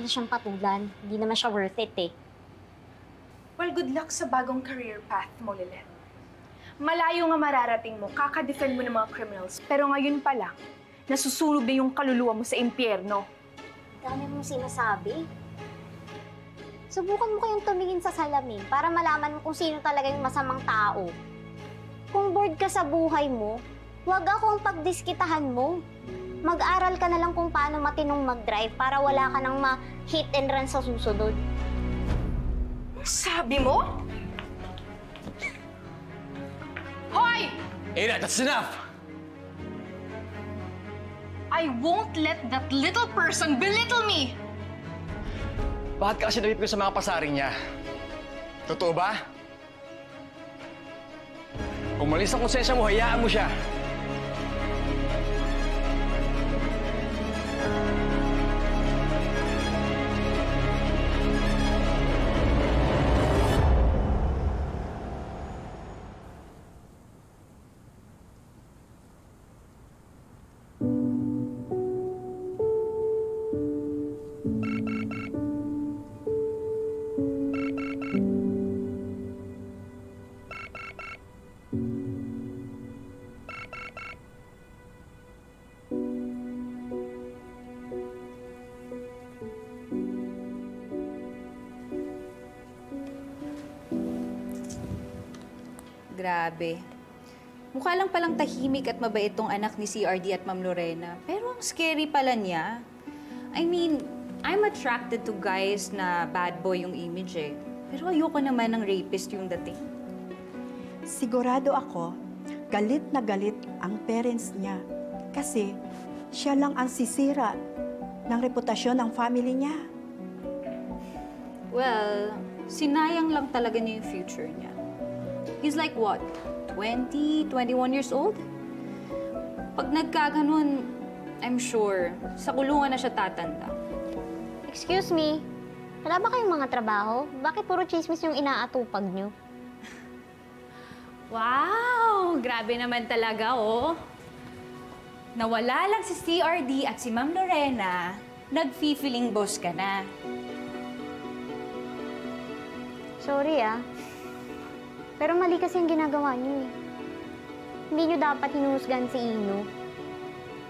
na siyang patulan. Hindi naman siya worth it eh. Well, good luck sa bagong career path mo, Lilet. Malayo nga mararating mo, kaka-defend mo ng mga criminals. Pero ngayon pa lang, nasusunog na yung kaluluwa mo sa impyerno. Dami mong sinasabi. Subukan mo kayong tumingin sa salamin para malaman mo kung sino talaga yung masamang tao. Kung bored ka sa buhay mo, huwag akong pagdiskitahan mo. Mag-aral ka na lang kung paano matinong mag-drive para wala ka nang ma-hit and run sa susunod. Sabi mo? Hoy! Ada, that's enough! I won't let that little person belittle me! Bakit ka kasi napipigil sa mga pasaring niya? Totoo ba? Kung malis ang konsensya mo, hayaan mo siya. Grabe. Mukha lang palang tahimik at mabait tong anak ni CRD at Ma'am Lorena. Pero ang scary pala niya. I mean, I'm attracted to guys na bad boy yung image eh. Pero ayoko naman ng rapist yung dating. Sigurado ako, galit na galit ang parents niya. Kasi siya lang ang sisira ng reputasyon ng family niya. Well, sinayang lang talaga niya yung future niya. He's like what? 20, 21 years old? Pag nagkaganon, I'm sure, sa kulungan na siya tatanda. Excuse me, wala ba kayong mga trabaho? Bakit puro chismis yung inaatupag nyo? Wow! Grabe naman talaga, oh. Nawala lang si CRD at si Ma'am Lorena, nag-feeling boss ka na. Sorry ah. Pero mali kasi yung ginagawa niyo eh. Hindi niyo dapat hinuhusgan si Ino.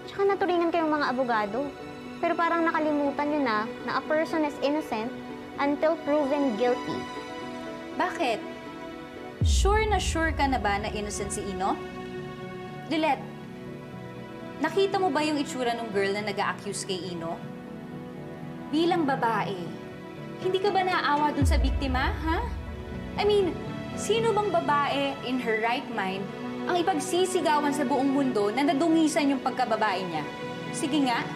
Tsaka naturingan kayong mga abogado. Pero parang nakalimutan niyo na a person is innocent until proven guilty. Bakit? Sure ka na ba na innocent si Ino? Lilet, nakita mo ba yung itsura ng girl na nag-a-accuse kay Ino? Bilang babae, hindi ka ba naaawa dun sa biktima, ha? I mean, sino bang babae in her right mind ang ipagsisigawan sa buong mundo na nadungisan yung pagkababae niya? Sige nga,